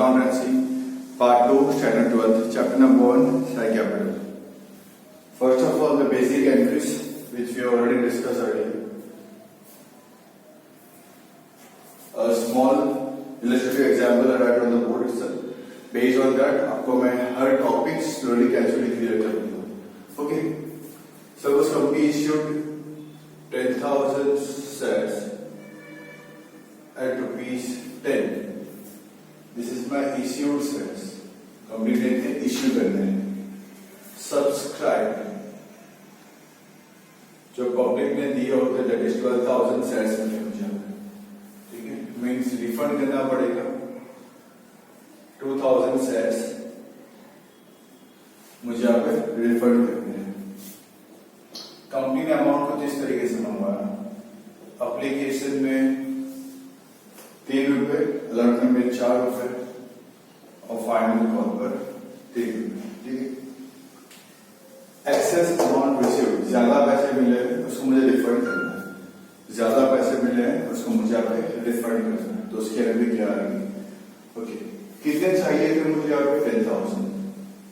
Accountancy, Part 2, Standard 12, Chapter number 1, Share Capital. First of all, the basic entries which we already discussed earlier. A small illustrative example I write on the board itself. Based on that, आपको मैं हर topic slowly casually clear कर दूंगा. Okay. Suppose company issued 10,000 shares at rupees 10. This is my issued shares. Company ने issue करने हैं. Subscribed. जो public ने दिए होते that is 12,000 shares मिले मुझे. ठीक है? Means रिफंड करना पड़ेगा. 2,000 shares मुझे यहाँ पे रिफंड करने हैं. कंपनी ने अमाउंट को इस तरीके से मंगवाया. एप्लीकेशन में 3 रुपए, अलॉटमेंट में 4 रुपए और फाइनल कॉल पर 3 रुपए. ठीक है. एक्सेस अमाउंट रिसीव्ड, ज्यादा पैसे मिले हैं उसको मुझे रिफंड करना है. ज्यादा पैसे मिले हैं उसको मुझे यहाँ पे रिफंड करना है. तो उसके लिए भी क्या आएगी. ओके. कितने चाहिए थे मुझे यहाँ पे 10,000.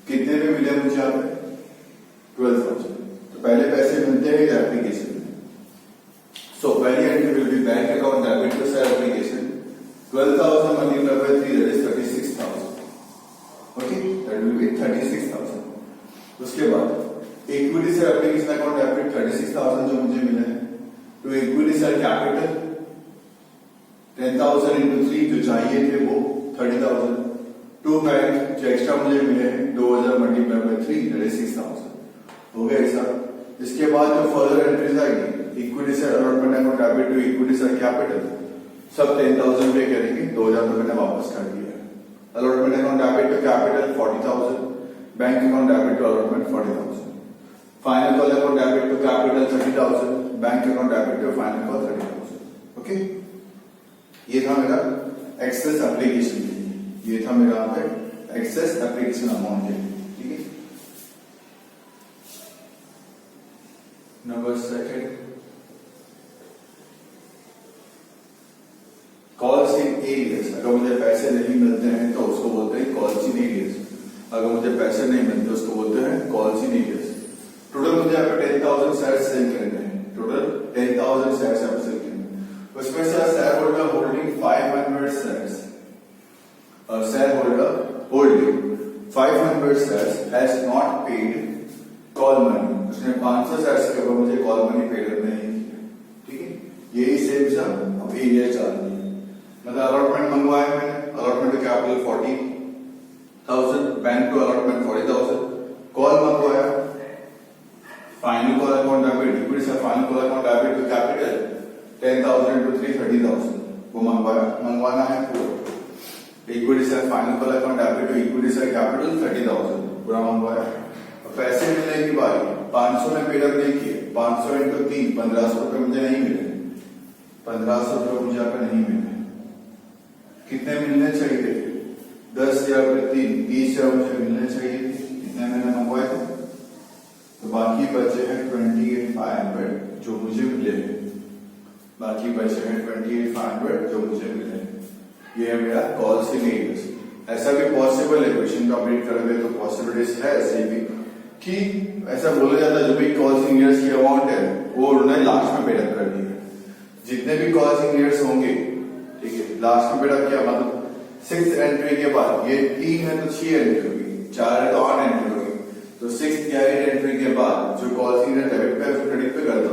कितने में मिले मुझे यहाँ पे 12,000. तो पहले पैसे मिलते हैं एप्लीकेशन में. सो पहली entry will be bank account debit to share application 12,000 multiplied by 3 that is 36,000. Okay, that will be 36,000. उसके बाद equity sir application account debit 36,000 जो मुझे मिले हैं तो इक्विटी सर कैपिटल 10,000 into 3 जो चाहिए थे वो 30,000. टू बैंक जो एक्स्ट्रा मुझे मिले हैं 2,000 multiplied by 3 that is 6,000. हो गया ऐसा. इसके बाद जो फर्दर एंट्रीज आएगी equity share allotment account debit to equity share capital सब 10,000 पे करेंगे. 2,000 तो मैंने वापस कर दिया. Allotment account debit to capital 40,000, bank account debit to allotment 40,000, final call account debit to capital 30,000, bank account debit to final call 30,000. Okay. ये था मेरा एक्सेस एप्लीकेशन के लिए. ये था मेरा यहाँ पे एक्सेस एप्लीकेशन अमाउंट के लिए. ठीक है. Number second, calls in arrears. अगर मुझे पैसे नहीं मिलते हैं तो उसको बोलते हैं कॉल्स इन एरियर्स. अगर मुझे पैसे नहीं मिलते उसको बोलते हैं कॉल्स इन एरियर्स. टोटल मुझे यहाँ पे 10,000 शेयर सेल करने हैं. टोटल 10,000 शेयर सेल करने हैं. उसमें से share holder holding 500 shares. Share holder holding 500 shares has not paid call money. उसने 500 शेयर्स के ऊपर मुझे कॉल मनी पे करना है. ठीक है. यही सेम सब अब एरिया चाल रही है. मतलब अलॉटमेंट मंगवाया मैंने. Allotment to capital 40,000, bank to allotment 40,000, call मंगवाया final call account debit equity से final call account debit to capital 10,000 into 3 30,000 वो मंगवाना है पूरा. इक्विटी से final call account debit to equity share capital 30,000 पूरा मंगवाया. पैसे मिलने की बारी 500 में पेडअप नहीं किए. 500 into 3 1,500 रुपए मुझे नहीं मिले. 1,500 रुपए मुझे यहाँ पे नहीं मिले. कितने मिलने चाहिए थे 10,000 पे 30,000 मुझे मिलने चाहिए थे. कितने मैंने मंगवाए थे. तो बाकी बचे हैं 28,500 जो मुझे मिले. बाकी बचे हैं 28,500 जो मुझे मिले. ये है मेरा कॉल्स इन एरियर्स. ऐसा भी पॉसिबल है क्वेश्चन कंप्लीट करोगे तो पॉसिबिलिटीज है ऐसे भी कि ऐसा बोला जाता है जो भी कॉल्स इन ईयर्स की अमाउंट है वो उन्होंने लास्ट में पेडअप कर दी है. जितने भी कॉल्स इन ईयर्स होंगे ठीक है लास्ट में पेडअप किया मतलब 6th एंट्री के बाद ये 3 है तो 6 एंट्री होगी, 4 है तो 8 एंट्री होगी. तो 6th या 8 एंट्री के बाद जो कॉल्स इन ईयर डेबिट पे उसको क्रेडिट पे कर दो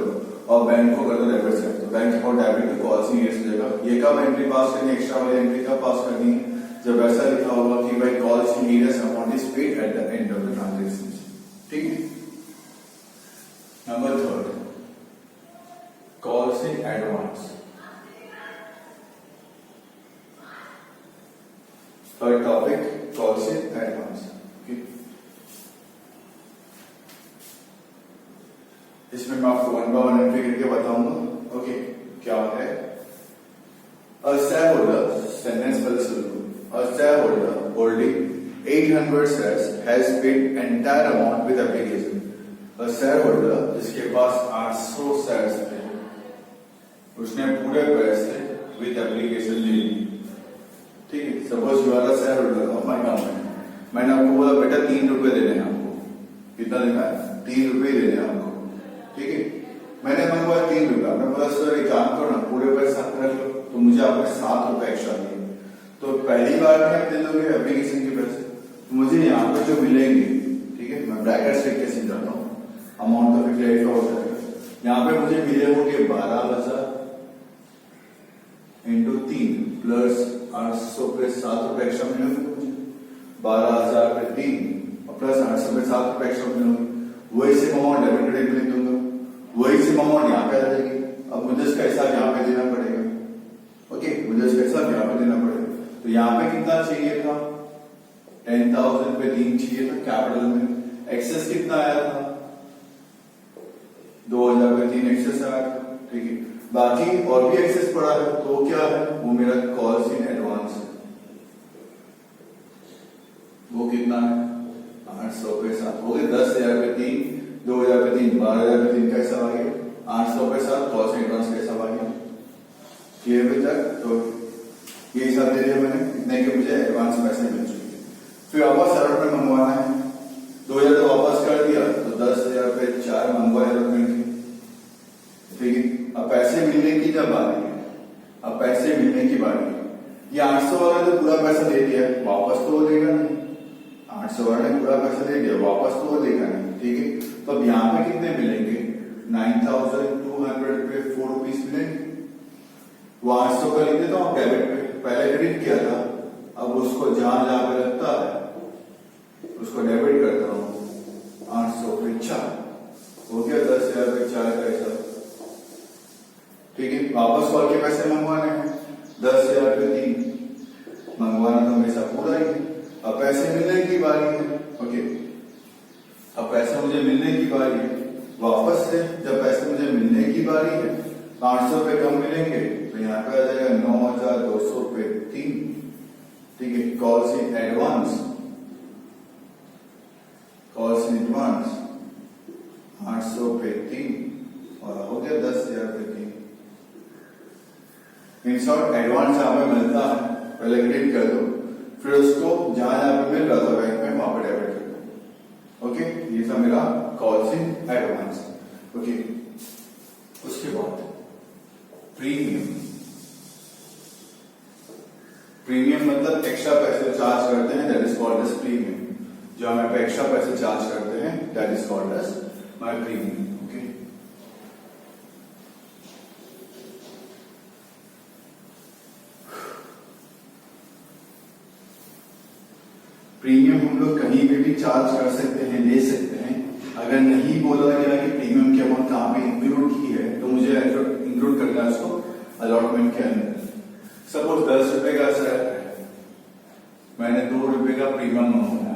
और बैंक को कर दो डेबिट से. तो bank account debit to calls in arrears जगह ये कब एंट्री पास करनी है. एक्स्ट्रा वाली एंट्री कब पास करनी है जब ऐसा लिखा होगा कि भाई calls in years amount is paid at the end of the transaction. ठीक है. Number 3, calls in advance. Third topic calls in advance. इसमें मैं आपको 1 by 1 एंट्री करके बताऊंगा. ओके. क्या है a shareholder sentence पर सुनो. A shareholder holding 800 shares has paid entire amount with application. A shareholder जिसके पास 800 shares थे उसने पूरे पैसे विद एप्लीकेशन ले ली. ठीक है. Suppose you are a shareholder of my company, मैंने आपको बोला बेटा 3 रुपए देने हैं आपको, कितना देना है? 3 रुपए देने हैं आपको, ठीक है। मैंने मंगवाया 3 रुपए, मैं बोला सर एक काम करो ना पूरे पैसा रख लो, तो मुझे आपने 7 रुपए एक्स्ट्रा दिए। तो पहली बार में आप दे दोगे एप्लीकेशन के पैसे, तो मुझे यहाँ पे जो मिलेंगे, ठीक है, मैं ब्रैकेट्स लिख के समझाता हूँ, अमाउंट तो फिर क्लियर हो जाएगा। यहाँ पे मुझे मिले होंगे 12,000 इंटू 3 प्लस 800 पे 7 रुपए एक्स्ट्रा मिले होंगे मुझे, 12,000 पे 3 और प्लस 800 पे 7 रुपए एक्स्ट्रा मिले होंगे। वही सेम अमाउंट डेबिट क्रेडिट में लिख दूंगा, वही सेम अमाउंट यहाँ पे आ जाएगी। अब मुझे इसका हिसाब यहाँ पे देना पड़ेगा, ओके, मुझे इसका हिसाब यहाँ पे देना पड़ेगा। तो यहाँ पे कितना चाहिए था? 10,000 पे 3 चाहिए था कैपिटल में। एक्सेस कितना आया था? 2,000 पे 3 एक्सेस आया था, ठीक है। बाकी और भी एक्सेस पड़ा है, तो क्या है? वो मेरा कॉल्स इन एडवांस है। वो कितना है? 800 पे 7 हो गए, 10,000 पे 3, 2,000 पे 3, 12,000 पे 3 कैसा आ गया? 800 पे 7 कॉल्स इन एडवांस कैसा आ गया? क्लियर अभी तक? तो ये हिसाब दे दिया मैंने, इतने के मुझे एडवांस पैसे मिल चुके हैं। फिर वापस अलॉटमेंट मंगवाना है, 2,000 तो वापस कर दिया, तो 10,000 पे 4 मंगवाए अलॉटमेंट की, ठीक है। अब पैसे मिलने की जब बारी है, अब पैसे मिलने की बारी है, ये 800 वाला तो पूरा पैसा दे दिया, वापस तो वो देगा नहीं। 800 वाला ने पूरा पैसा दे दिया, वापस तो वो देगा नहीं, ठीक है। तो अब यहाँ पे कितने मिलेंगे? 9,200 पे 4 रुपीज मिलेंगे। वो 800 का लिख देता हूँ डेबिट पे, पहले क्रेडिट किया था, अब उसको जहां जहां पे लगता है उसको डेबिट करता हूँ। 800 पे 4 हो गया, 10,000 पे 4 का हिसाब, ठीक है। वापस कॉल के पैसे मंगवाने हैं, 10,000 पे 3 मंगवाना तो हमेशा पूरा ही है। अब पैसे मिलने की बारी है, ओके, अब पैसे मुझे मिलने की बारी है। वापस से जब पैसे मुझे मिलने की बारी है, 800 पे कम मिलेंगे, तो यहाँ पे आ जाएगा 9,200 पे 3, ठीक है। Calls in advance, calls in advance 800 पे 3 और हो गया 10,000 पे 3। इन शॉर्ट एडवांस हमें मिलता है, पहले क्रेडिट कर दो, फिर उसको जहां जहां पे मिल रहा था बैंक में वहां पे डेबिट कर दो, ओके। ये था मेरा कॉल्स इन एडवांस, ओके। उसके बाद प्रीमियम, प्रीमियम मतलब एक्स्ट्रा पैसे चार्ज करते हैं, that is called as premium. जो हमें पे एक्स्ट्रा पैसे चार्ज करते हैं, that is called as my premium, okay. Premium हम लोग कहीं भी चार्ज कर सकते हैं, ले सकते हैं। अगर नहीं बोला गया कि प्रीमियम की अमाउंट कहां पे इंक्लूड की है, तो मुझे इंक्लूड करना है उसको अलॉटमेंट के अंदर। सपोज 10 रुपए का शेयर है, मैंने 2 रुपए का प्रीमियम मंगवाया,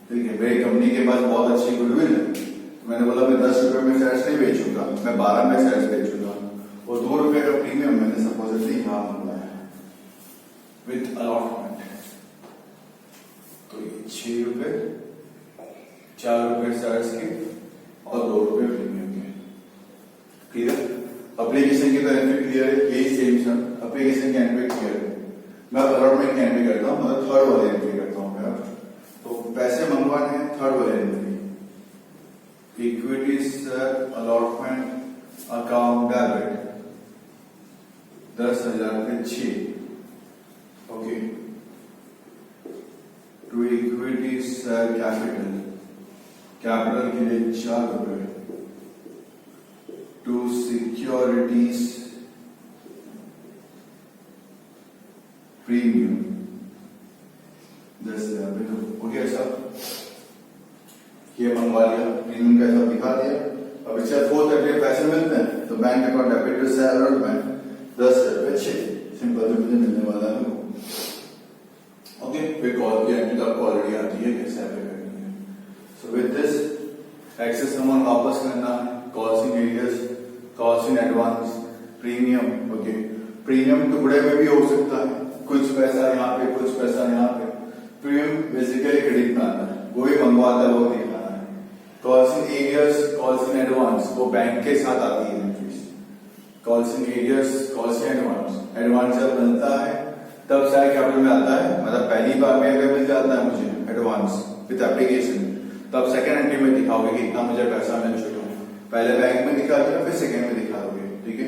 ठीक है। मेरी कंपनी के पास बहुत अच्छी गुडविल है, मैंने बोला मैं 10 रुपए में शेयर्स नहीं बेचूंगा, मैं 12 में शेयर्स बेचूंगा, और 2 रुपए का प्रीमियम मैंने सपोजिटली यहां मंगवाया विथ अलॉटमेंट, तो ये 6 रुपए, 4 रुपए शेयर्स के और 2 रुपए प्रीमियम के, क्लियर। एप्लीकेशन की तो एंट्री क्लियर है, यही सेम सर एप्लीकेशन की एंट्री क्लियर है। मैं अलॉटमेंट की एंट्री करता हूँ, मतलब थर्ड वाली एंट्री करता हूँ मेरा। तो पैसे मंगवाने हैं, थर्ड वाली entry, equity share allotment account debit 10,000 पे 6, okay, to equity share capital, capital के लिए 4 रुपए, टू सिक्योरिटीज प्रीमियम 10,000 पे 2, हो गया सब। ये मंगवा लिया, प्रीमियम का हिसाब दिखा दिया। अब इससे 430 पैसे मिलते हैं, तो bank account debit to share और बैंक 10,000 पे 6, सिंपल जो मुझे मिलने वाला है वो, ओके। फिर कॉल की एंट्री तो आपको ऑलरेडी आती है कैसे अप्लाई करनी है। So with this excess amount वापस करना है, calls in arrears, calls in advance, premium, okay. Premium टुकड़े में भी हो सकता है, कुछ पैसा यहाँ पे, कुछ पैसा यहाँ पे। प्रीमियम बेसिकली क्रेडिट में आता है, वो भी मंगवाता है, वो दिखाना है। Calls in arrears, calls in advance, वो बैंक के साथ आती है entries. Calls in arrears, calls in advance, advance जब बनता है तब शेयर कैपिटल में आता है, मतलब पहली बार में अगर मिल जाता है मुझे एडवांस विद एप्लीकेशन, तब सेकंड एंट्री में दिखाओगे कि इतना मुझे पैसा मिल चुका है। पहले बैंक में दिखा दिया, फिर सेकंड में दिखाओगे, ठीक है।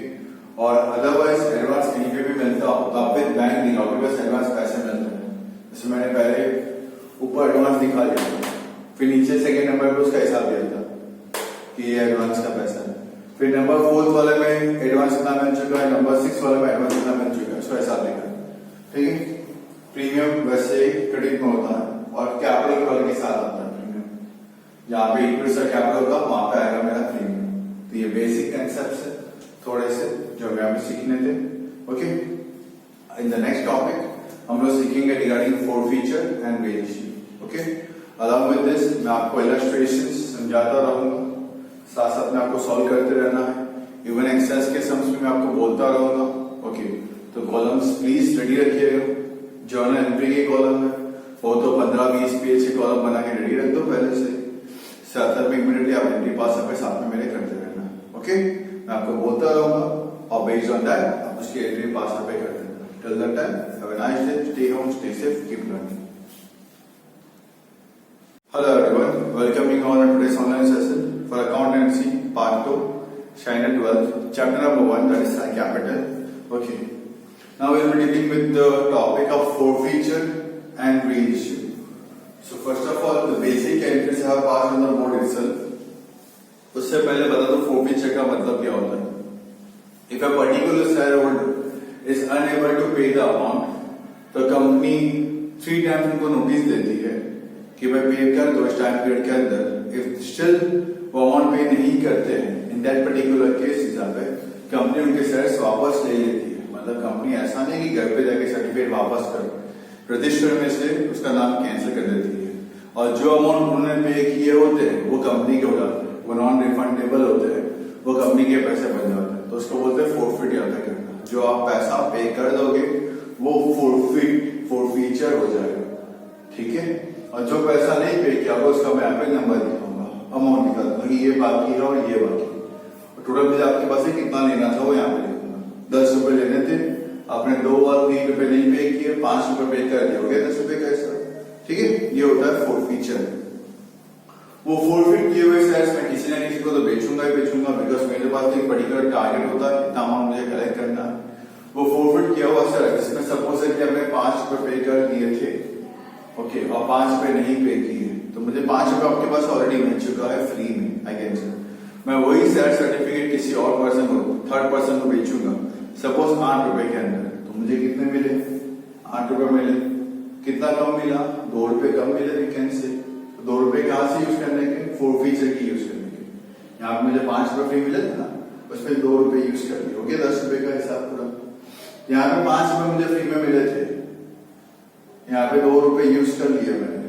और अदरवाइज एडवांस कहीं पे भी मिलता हो तो आप विद बैंक दिखाओगे, बस एडवांस पैसे मिलते हैं। जैसे मैंने पहले ऊपर एडवांस दिखा दिया, फिर नीचे सेकंड नंबर पे उसका हिसाब दिया था कि ये एडवांस का पैसा है। फिर नंबर 4 वाले में एडवांस कितना मिल चुका है, नंबर 6 वाले में एडवांस कितना मिल चुका है, उसका हिसाब लिखा, ठीक है। प्रीमियम वैसे क्रेडिट में होता है और कैपिटल वाले के साथ आता है प्रीमियम। जहां पे इक्विटी का कैपिटल होगा वहां पे आएगा मेरा प्रीमियम। तो ये बेसिक कंसेप्ट है थोड़े से जो हमें अभी सीखने थे, okay. In the next topic हम लोग सीखेंगे रिगार्डिंग फोरफीचर एंड वेज issue, okay. Along with this मैं आपको इलस्ट्रेशंस समझाता रहूंगा, साथ साथ में आपको सॉल्व करते रहना है। इवन एक्सेस के सम्स में मैं आपको बोलता रहूंगा, ओके। तो कॉलम्स प्लीज रेडी रखिएगा, जर्नल एंट्री के कॉलम में हो तो 15-20 पेज के कॉलम बना के रेडी रख दो पहले से, साथ में इमीडिएटली आप एंट्री पास पे साथ में मेरे करते रहना, ओके। मैं आपको बोलता रहूंगा और बेस्ड ऑन दैट आप उसकी एंट्री पास पे कर देना। Till that time have a nice day, stay home, stay safe, keep learning. Hello everyone, welcoming you on today's online session for accountancy part 2, China 12, chapter number 1, that is capital. Okay. Now we will be dealing with the topic of forfeiture and reissue. So first of all, the basic entries have passed on the board itself. उससे पहले बता दो forfeiture का मतलब क्या होता है। If a particular shareholder is unable to pay the amount, तो company 3 times उनको नोटिस देती है कि भाई पे कर दो इस टाइम पीरियड के अंदर। इफ स्टिल वो अमाउंट पे नहीं करते हैं, इन दैट पर्टिकुलर केस हिसाब है कंपनी उनके शेयर्स वापस ले लेती है। मतलब कंपनी ऐसा नहीं कि घर पे जाके सर्टिफिकेट वापस करो, रजिस्टर में से उसका नाम कैंसिल कर देती है और जो अमाउंट उन्होंने पे किए होते हैं वो कंपनी के हो जाते हैं, वो नॉन रिफंडेबल होते हैं, वो कंपनी के पैसे बन जाते हैं। तो उसको बोलते हैं फोरफिट याद करना। जो आप पैसा पे कर दोगे वो फोरफीचर हो जाएगा, ठीक है। और जो पैसा नहीं पे किया होगा उसका मैं यहाँ पे नंबर दिखाऊंगा, अमाउंट निकालूंगा कि ये बाकी है और ये बाकी है। टोटल मुझे आपके पास है कितना लेना था वो यहाँ पे लिखूंगा। 10 रुपए लेने थे, आपने 2 और 3 रुपए नहीं पे किए, 5 रुपए पे कर दिया, हो गया 10 रुपए का हिसाब, ठीक है। ये होता है फोरफीचर। वो फोरफिट किए हुए शेयर्स में किसी न किसी को तो बेचूंगा ही बेचूंगा, बिकॉज मेरे पास एक पर्टिकुलर टारगेट होता है, इतना अमाउंट मुझे कलेक्ट करना है। वो फोरफिट किया हुआ शेयर जिसमें सपोज है कि हमने 5 रुपए पे कर दिए थे, ओके, और 5 रुपए नहीं पे किए, तो मुझे 5 रुपए आपके पास ऑलरेडी मिल चुका है फ्री में, आई कैन से। मैं वही शेयर सर्टिफिकेट किसी और पर्सन को, थर्ड पर्सन को बेचूंगा, सपोज 8 रुपए के अंदर, तो मुझे कितने मिले, 8 रुपए मिले। कितना कम मिला, 2 रुपए कम मिले, वी कैन से। 2 रुपए कहां से यूज करने के, फोरफीचर की यूज करने के। यहाँ पे मुझे 5 रुपए फ्री मिले थे ना, उसमें 2 रुपए यूज कर दिए, हो गया 10 रुपए का हिसाब पूरा। यहाँ पे 5 रुपए मुझे फ्री में मिले थे, यहाँ पे 2 रुपए यूज कर लिए मैंने,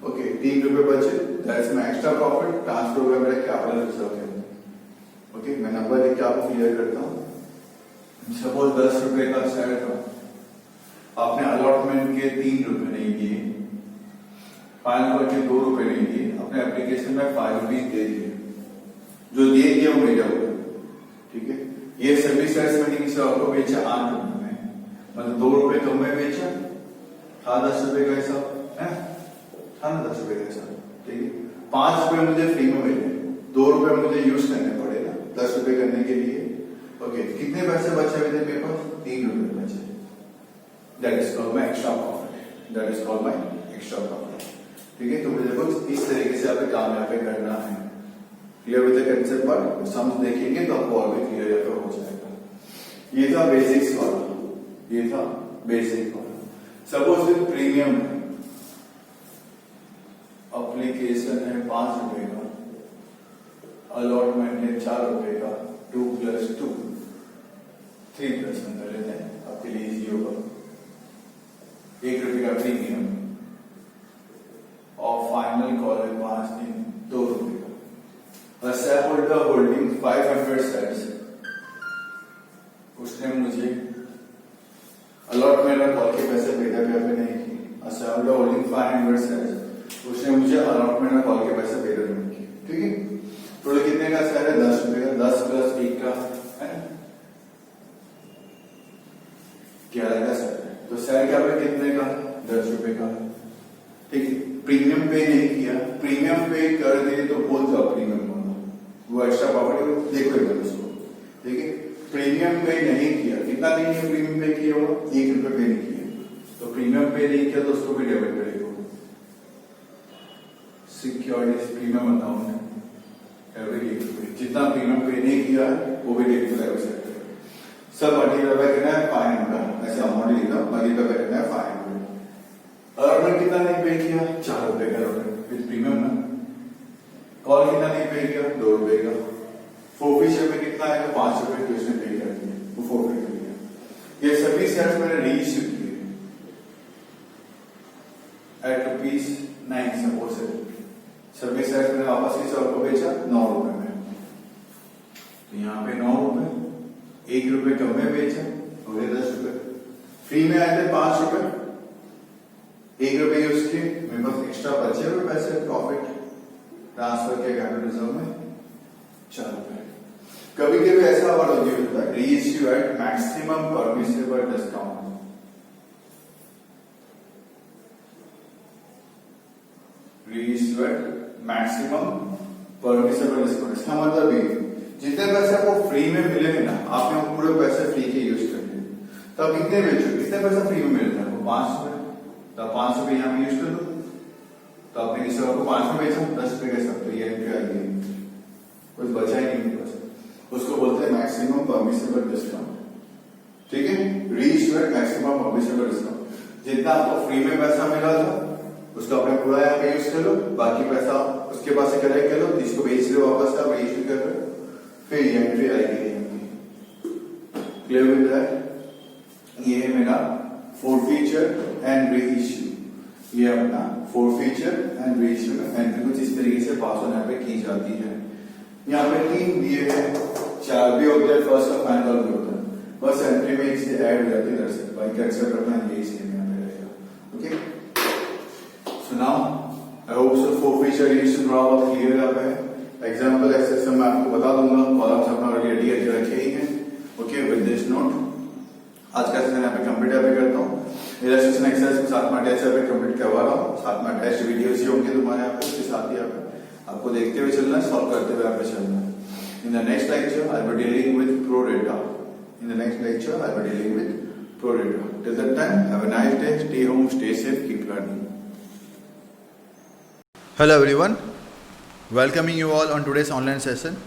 ओके, 3 रुपए बचे, that's my extra profit, transfer हो गया मेरे कैपिटल रिजर्व के अंदर, ओके। मैं नंबर लिख के आपको क्लियर करता हूँ। सपोज 10 रुपए का शेयर था, आपने अलॉटमेंट के 3 रुपए नहीं दिए, फाइनल करके 2 रुपए नहीं दिए, अपने एप्लीकेशन में 5 रुपीज दे दिए, जो दे दिए वो मेरा हो गया, ठीक है। ये सभी शेयर्स मैंने किसी और को बेचा 8 रुपए में, मतलब 2 रुपए कम में बेचा, था 10 रुपए का हिसाब है, था ना 10 रुपए का हिसाब, ठीक है। 5 रुपए मुझे फ्री में मिले, 2 रुपए मुझे यूज करने पड़े ना 10 रुपए करने के लिए, ओके। कितने पैसे बचे हुए थे मेरे पास, 3 रुपए बचे, that is called my extra profit, that is called my extra profit, ठीक है। तो मुझे कुछ इस तरीके से आपको काम यहाँ पे करना है। Clear with the concept part, समझ देखेंगे तो आपको और भी क्लियर यहाँ पे हो जाएगा। ये था बेसिक्स वाला, ये था बेसिक वाला। सपोज विद प्रीमियम एप्लीकेशन है 5 रुपए का, अलॉटमेंट है 4 रुपए का, 2 + 2 3% कर लेते हैं, आपके लिए इजी होगा। 1 रुपए का प्रीमियम और फाइनल कॉल है 5 दिन 2 रुपए का। शेयर होल्डर होल्डिंग 500 शेयर्स, उसने मुझे अलॉटमेंट और कॉल के पैसे पेड अप नहीं किए। शेयर होल्डर होल्डिंग 500 शेयर्स, उसने मुझे अलॉटमेंट और कॉल के पैसे पेड अप नहीं किए, ठीक है। टोटल कितने का शेयर है, 10 रुपए का, 10 + 1 का है 11 का शेयर है। तो शेयर कैपिटल कितने का है? 10 रुपए का है। ठीक है, प्रीमियम पे नहीं किया, प्रीमियम पे कर दे तो भूल जाओ प्रीमियम होना, वो एक्स्ट्रा प्रॉपर्टी देखो एक बार उसको। ठीक है, प्रीमियम पे नहीं किया, कितना नहीं है प्रीमियम पे किया हुआ? 1 रुपए पे नहीं किया, तो प्रीमियम पे नहीं किया तो उसको भी डेबिट करेगा। सिक्योरिटी प्रीमियम अमाउंट एवरी 1 रुपए, जितना प्रीमियम पे नहीं किया है वो भी डेबिट करेगा। सब मल्टीप्लाई बाय करना है 500, ऐसे अमाउंट लिखा, मल्टीप्लाई बाय करना है 500। अलॉटमेंट कितना नहीं पे किया? 4 रुपए का अलॉटमेंट विद प्रीमियम ना। कॉल कितना नहीं पे किया? 2 रुपए का। फोरफीचर में कितना आएगा? 5 रुपए तो इसने पे कर दिया, वो फोरफीचर किया। ये सभी शेयर्स मैंने रीइश्यू किए एट ₹9 सपोज है, सभी शेयर्स मैंने वापस किसी और को बेचा 9 रुपए में, तो यहाँ पे 9 रुपए, 1 रुपए कम में बेचा हो गया 10 रुपए। फ्री में आए थे 5 रुपए, 1 रुपए यूज किए, मेरे पास एक्स्ट्रा बचे हुए पैसे प्रॉफिट ट्रांसफर किया कैपिटल रिजर्व में 4 रुपए। कभी कभी ऐसा वर्ड होता है reissue at maximum permissible discount. Reissue at maximum permissible discount, इसका मतलब ये जितने पैसे आपको फ्री में मिलेंगे ना, आपने वो पूरे पैसे फ्री के यूज कर लिए, तो आप कितने बेचो? कितने पैसे फ्री में मिलता है आपको? 5 रुपए, तो 5 रुपए यहाँ पे यूज कर लो, तो आपने किसी और को 5 में बेचा 10 रुपए के साथ, तो ये एंट्री आ गई, कुछ बचा ही नहीं बस। उसको बोलते हैं मैक्सिमम परमिसिबल डिस्काउंट। ठीक है, reissue at maximum permissible discount, जितना आपको फ्री में पैसा मिला था उसका अपने पूरा यहाँ पे यूज कर लो, बाकी पैसा उसके पास से कलेक्ट कर लो, जिसको बेच रहे हो वापस आप रीइश्यू कर रहे हो, फिर ये एंट्री आएगी यहाँ पे। Clear with that? ये है मेरा फोरफीचर एंड रीइश्यू, ये अपना फोरफीचर एंड रीइश्यू में एंट्री कुछ इस तरीके से पास ऑन यहाँ पे की जाती है। यहाँ पे 3 दिए हैं, 4 भी होते हैं, फर्स्ट और फाइनल भी होता है, बस एंट्री में इसे ऐड हो जाती है दरअसल, बाकी एक्सेप्ट करना यही सेम यहाँ पे रहेगा। Okay, so now I hope so forfeiture reissue थोड़ा बहुत क्लियर यहाँ पे है। एग्जाम्पल ऐसे मैं आपको बता दूंगा, कॉलम्स अपना रेडी रखे ही हैं। ओके, विद दिस नोट आज का सेशन यहाँ पे कंप्लीट पे करता हूँ। इलस्ट्रेशन एक्सरसाइज के साथ में अटैच यहाँ पे कंप्लीट करवा रहा हूँ, साथ में अटैच वीडियोस ही होंगे तुम्हारे यहाँ पे, उसके साथ ही यहाँ पे आपको देखते हुए चलना है, सॉल्व करते हुए यहाँ पे चलना है। इन the next lecture I will be dealing with pro data. In the next lecture I will be dealing with pro data. Till that time have a nice day, stay home, stay safe, keep learning. Hello everyone, welcoming you all on today's online session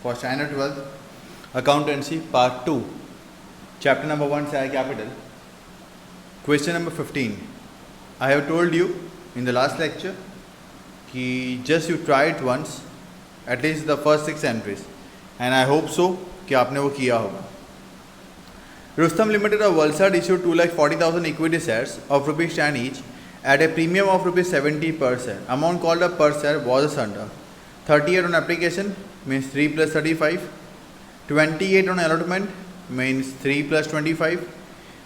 for Standard 12 Accountancy Part 2, Chapter number 1 Share Capital. Question number 15. I have told you in the last lecture कि just you try it once, at least the first 6 entries, and I hope so कि आपने वो किया होगा. Rustom Limited of Valsad issued 2,40,000 equity shares of ₹10 each at a premium of ₹70 per share. Amount called up per share was as under: 38 on application means 3 plus 35, 28 on allotment means 3 plus 25,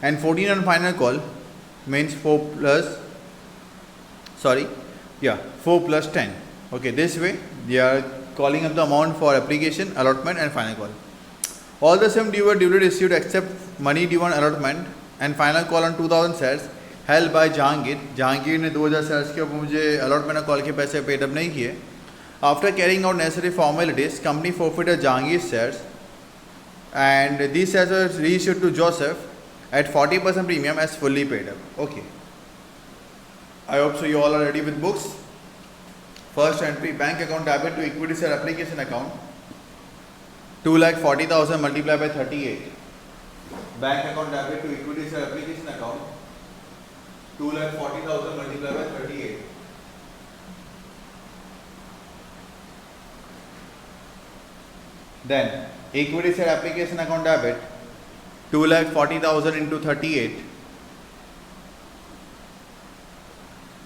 and 14 on final call means 4 plus 10. Okay, this way they are calling up the amount for application, allotment and final call. All the sum due were duly received except money due on allotment and final call on 2,000 shares held by Jahangir. Jahangir ने 2,000 shares के ऊपर मुझे allotment और call के पैसे paid up नहीं किए. After carrying out necessary formalities, company forfeited Jahangir's shares and these shares were reissued to Joseph at 40% premium as fully paid up. Okay. I hope so you all are ready with books. First entry, bank account debit to equity share application account, 2,40,000 multiplied by 38. Bank account debit to equity share application account, 2,40,000 multiplied by 38. Then equity share application account debit, 2,40,000 into 38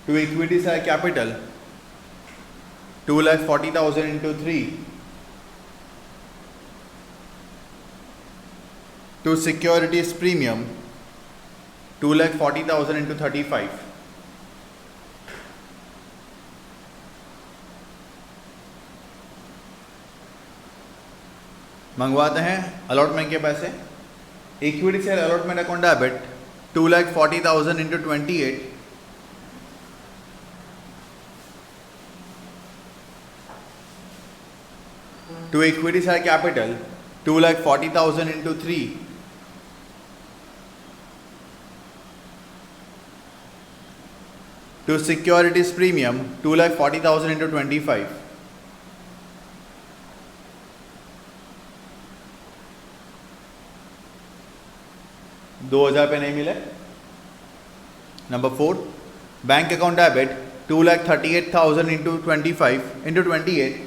to equity share capital, 2,40,000 into 3 to securities premium, 2,40,000 into 35. मंगवाते हैं allotment के पैसे. Equity share allotment account debit 2,40,000 into 28 to equity share capital 2,40,000 into 3 to securities premium 2,40,000 into 25. ₹2,000 नहीं मिले. Number 4, bank account debit 2,38,000 into 25 into 28.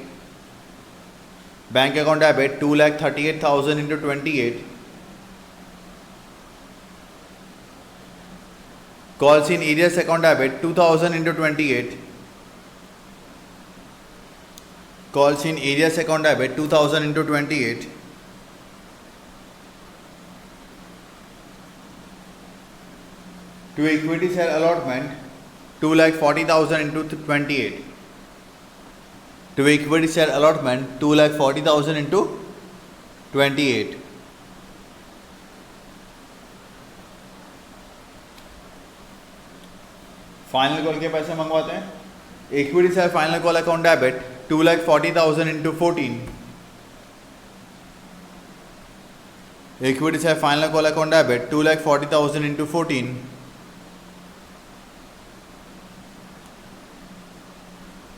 Bank account debit 2,38,000 into 28. Calls in areas account debit 2,000 into 28. Calls in areas account debit 2,000 into 28. To equity share allotment 2,40,000 into 28. To equity share allotment 2,40,000 into 28. Final call के पैसे मंगवाते हैं. Equity share final call account debit 2,40,000 into 14. Equity share final call account debit 2,40,000 into 14.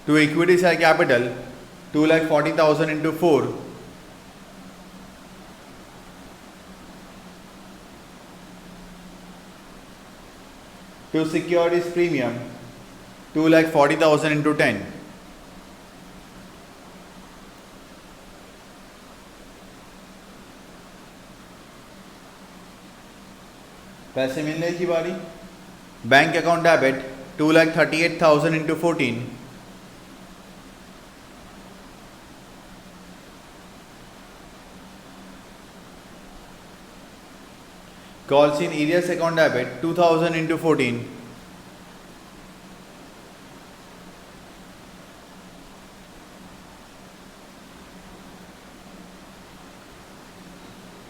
To equity share capital 2,40,000 into 4. To securities premium 2,40,000 into 10. पैसे मिलने की बारी. Bank account debit 2,38,000 into 14. Calls in areas account debit 2,000 into 14.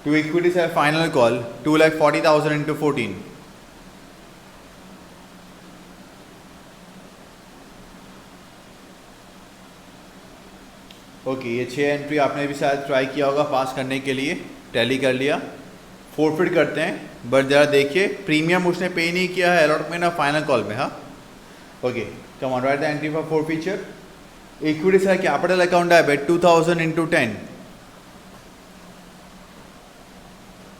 To equity share final call 2,40,000 into 14. Okay, ये 6 entry आपने भी शायद try किया होगा पास करने के लिए. टैली कर लिया. फोरफिट करते हैं, बट ज़रा देखिए प्रीमियम उसने पे नहीं किया है अलॉटमेंट और फाइनल कॉल में. हाँ, okay, come on, right the entry for forfeiture. Equity share capital account debit 2,000 into 10.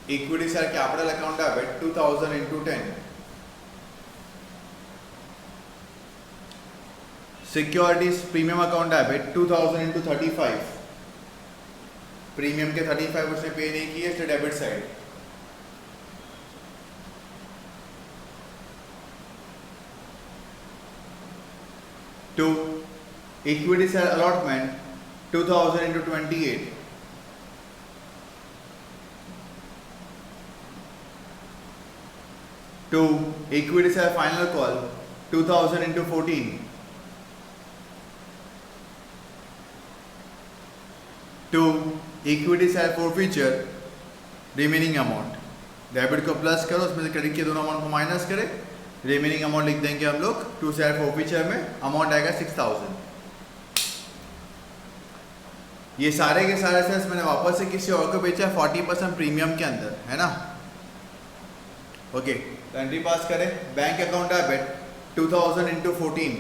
Equity share capital account debit 2,000 into 10. Securities premium account debit 2,000 into 35. Premium के 35 उसने पे नहीं किए इसलिए debit side. To equity share allotment 2,000 into 28. To equity share final call 2,000 into 14. To equity share forfeiture remaining amount. Debit को plus करो, उसमें से क्रेडिट के दोनों अमाउंट को माइनस करें, रिमेनिंग अमाउंट लिख देंगे हम लोग. टू शेयर forfeiture में अमाउंट आएगा 6,000. ये सारे के सारे शेयर्स मैंने वापस से किसी और को बेचा 40% प्रीमियम के अंदर, है ना. ओके, एंट्री पास करें. Bank account debit 2,000 into 14.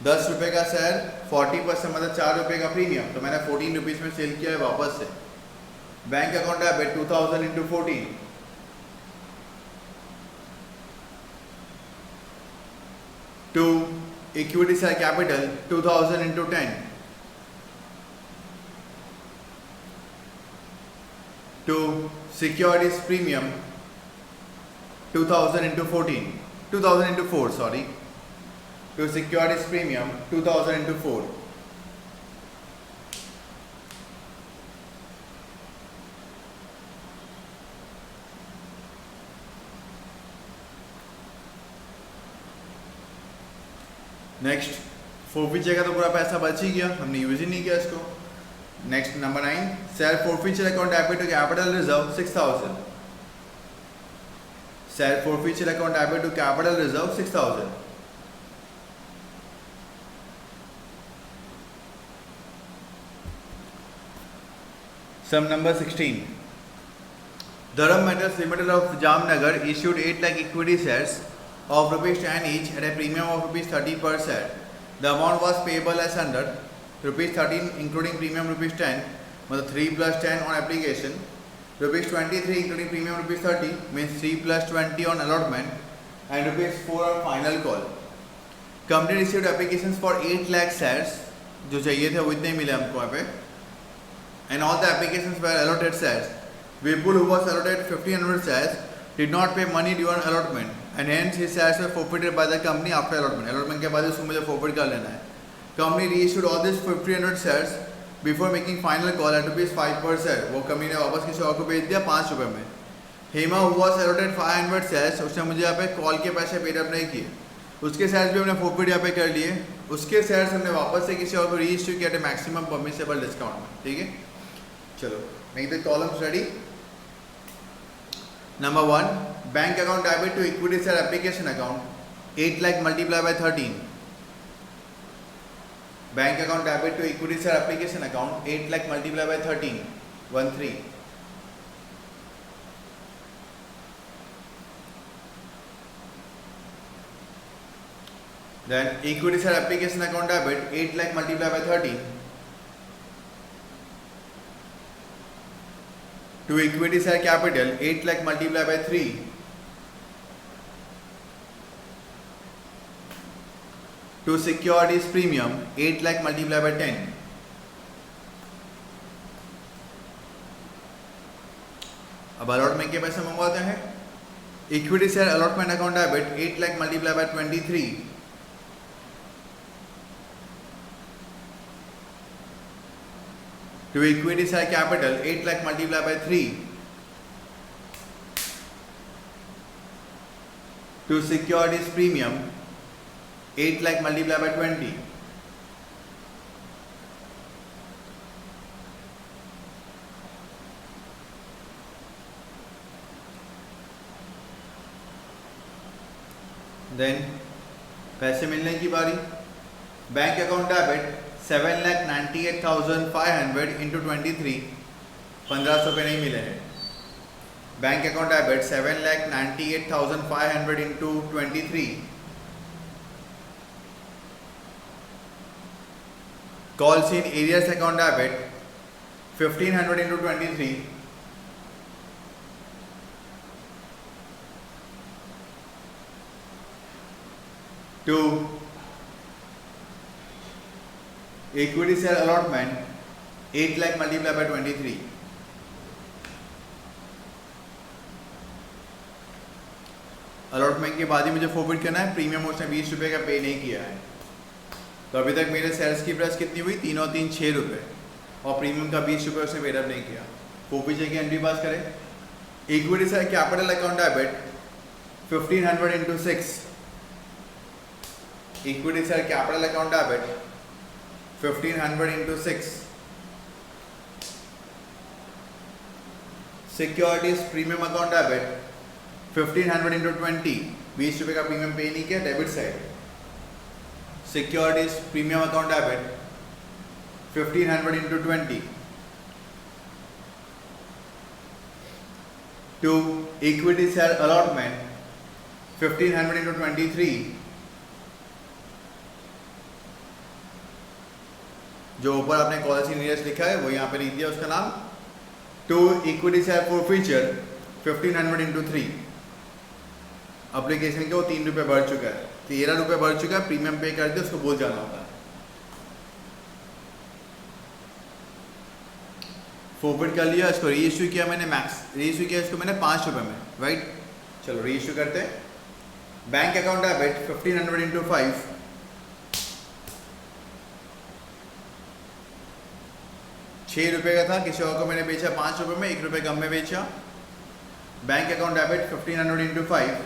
10 रुपये का शेयर 40% मतलब 4 रुपये का प्रीमियम, तो मैंने 14 रुपीज़ में सेल किया है वापस से. Bank account debit 2,000 into 14. To equity share capital 2,000 into 10. To securities premium 2,000 into 14. 2,000 into 4, sorry. To securities premium 2,000 into 4. Next, forfeiture का तो पूरा पैसा बच ही गया, हमने यूज ही नहीं किया इसको. Next number 9, share forfeiture account debit to capital reserve 6,000. Share forfeiture account debit to capital reserve 6,000. Sum number 16. Dharam Metals Limited of Jamnagar issued 8 lakh equity shares of rupees 10 each at a premium of rupees 30 per share. The amount was payable as under rupees 13 including premium rupees 10, मतलब 3 plus 10 on application, rupees 23 including premium rupees 30 means 3 plus 20 on allotment, and rupees 4 on final call. Company received applications for 8 lakh shares, जो चाहिए थे वो इतने मिले हमको यहाँ पे, and all the applications were allotted shares. Vipul, who was allotted 1500 shares, did not pay money during allotment and hence his shares were forfeited by the company after allotment. Allotment के बाद उसको मुझे forfeit कर लेना है. Company reissued all these 1500 shares before making final call at rupees 5 per share. वो company ने वापस किसी और को बेच दिया 5 रुपए में. Hema, who was allotted 500 shares, उसने मुझे यहाँ पे कॉल के पैसे पेड अप नहीं किए, उसके शेयर्स भी हमने forfeit यहाँ पे कर लिए. उसके शेयर्स हमने वापस से किसी और को रीइश्यू किया मैक्सिमम परमिसेबल डिस्काउंट में. ठीक है, चलो make the columns ready. Number 1, bank account debit to equity share application account 8 lakh multiplied by 13. Bank account debit to equity share application account 8 lakh multiplied by 13, 13. Then equity share application account debit 8 lakh multiplied by 13 to equity share capital 8 lakh multiplied by 3 to securities premium 8 lakh multiplied by 10. अब allotment के पैसे मंगवाते हैं. Equity share allotment account debit 8 lakh multiplied by 23 to equity share capital 8 lakh multiplied by 3 to securities premium 8 lakh multiplied by 20. Then पैसे मिलने की बारी. Bank account debit 7,98,500 into 23, 1500 रुपये नहीं मिले हैं. Bank account debit 7,98,500 into 23. Calls in arrears account debit 1500 into 23 to equity share allotment 8 lakh multiplied by 23. Allotment के बाद ही मुझे फॉरवर्ड करना है. प्रीमियम उसने 20 रुपये का पे नहीं किया है, तो अभी तक मेरे शेयर्स की प्राइस कितनी हुई? 3 और 3 6 रुपये, और प्रीमियम का 20 रुपये उसने पेड अप नहीं किया. फॉरवर्ड की एंट्री पास करें. Equity share capital account debit 1500 into 6. Equity share capital account debit 1500 into 6. Securities premium account debit 1500 into 20. 20 रुपये का प्रीमियम पे नहीं किया debit side. Securities premium account debit 1500 into 20 to equity share allotment 1500 into 23. जो ऊपर आपने college Neeraj लिखा है वो यहाँ पे लिख दिया उसका नाम. To equity share forfeiture 1500 into 3. Application के वो 3 रुपये बढ़ चुका है, 13 रुपये बढ़ चुका है. प्रीमियम पे कर दिया, उसको भूल जाना होता है. फॉरवर्ड कर लिया, इसको रीइश्यू किया मैंने. रीइश्यू किया इसको मैंने 5 रुपये में, राइट. चलो रीइश्यू करते हैं. बैंक अकाउंट डेबिट 1500 into 5 6 रुपये का था, किसी और को मैंने बेचा 5 रुपये में, 1 रुपये कम में बेचा. Bank account debit 1500 into 5.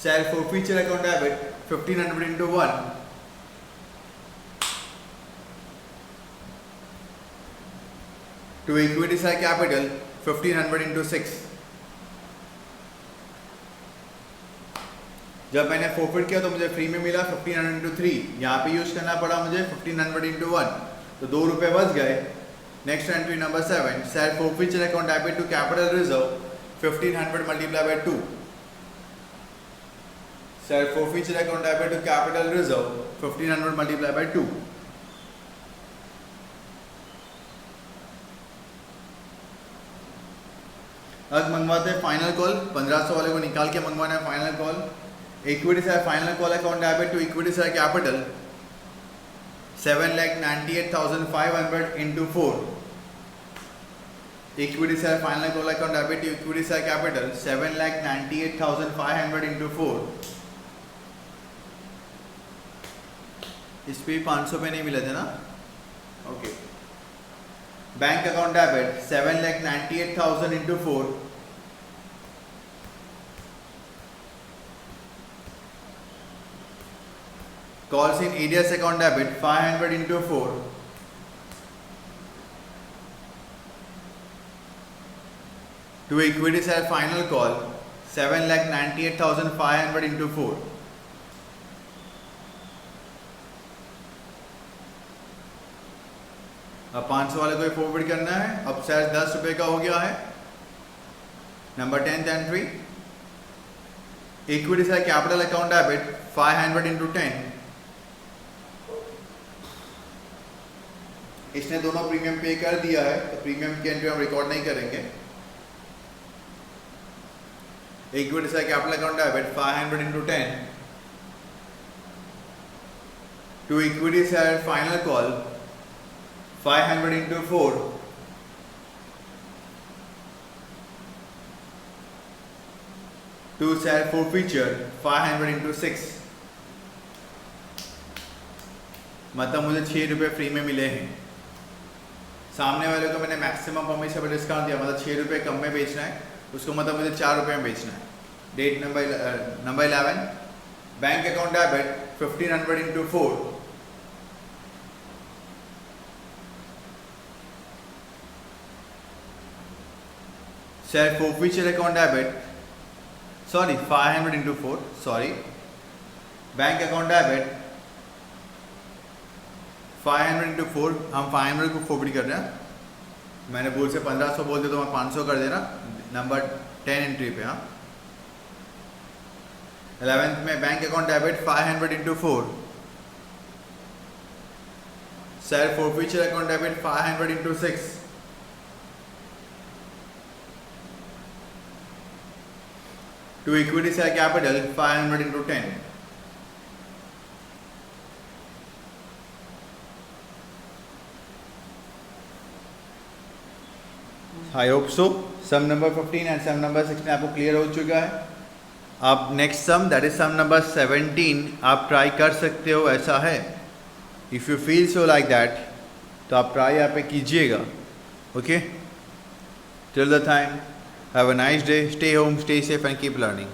Share forfeiture account debit 1500 into 1 to equity share capital 1500 into 6. जब मैंने फोरफिट किया तो मुझे फ्री में मिला 1500 इंटू 3, यहाँ पे यूज करना पड़ा मुझे 1500 इंटू 1, तो 2 रुपये बच गए। Next entry number 7, sir forfeiture account debit to capital reserve 1500 multiply by 2। Sir forfeiture account debit to capital reserve 1500 multiply by 2। अब मंगवाते हैं फाइनल कॉल, 1500 वाले को निकाल के मंगवाना है final call. Equity share final call account debit to equity share capital 7,98,500 into 4। Equity share final call account debit to equity share capital 7,98,500 into 4। इस पे 500 पे नहीं मिले थे ना, okay. Bank account debit 7,98,000 into 4। Calls in ADS account debit 500 into 4. To equity share final call 7,98,500 into 4. अब 500 वाले को फॉरवर्ड करना है। अब शेयर 10 रुपए का हो गया है। Number 10th entry, equity share capital account debit 500 into 10। इसने दोनों प्रीमियम पे कर दिया है, तो प्रीमियम की एंट्री हम रिकॉर्ड नहीं करेंगे। Equity share capital account debit 500 into 10 to equity share final call 500 into 4 to share forfeiture 500 into 6। मतलब मुझे 6 रुपये फ्री में मिले हैं। सामने वाले को मैंने मैक्सिमम हमेशा पर डिस्काउंट दिया, मतलब 6 रुपये कम में बेचना है उसको, मतलब मुझे 4 रुपये में बेचना है। Date number 11, bank account debit 1500 into 4 share forfeiture account debit 500 into 4, bank account debit 500 into 4, हम 500 को फॉरवर्ड कर रहे हैं। मैंने भूल से 1500 बोल दिया तो मैं 500 कर देना। नंबर 10 एंट्री पे, हाँ 11th में bank account debit 500 into 4 share forfeiture account debit 500 into 6 to equity share capital 500 into 10। I hope so sum number 15 and sum number 16 आपको क्लियर हो चुका है। आप next sum that is sum number 17 आप try कर सकते हो, ऐसा है। If you feel so like that तो आप ट्राई यहाँ पे कीजिएगा, okay. Till the time, have a nice day, stay home, stay safe and keep learning.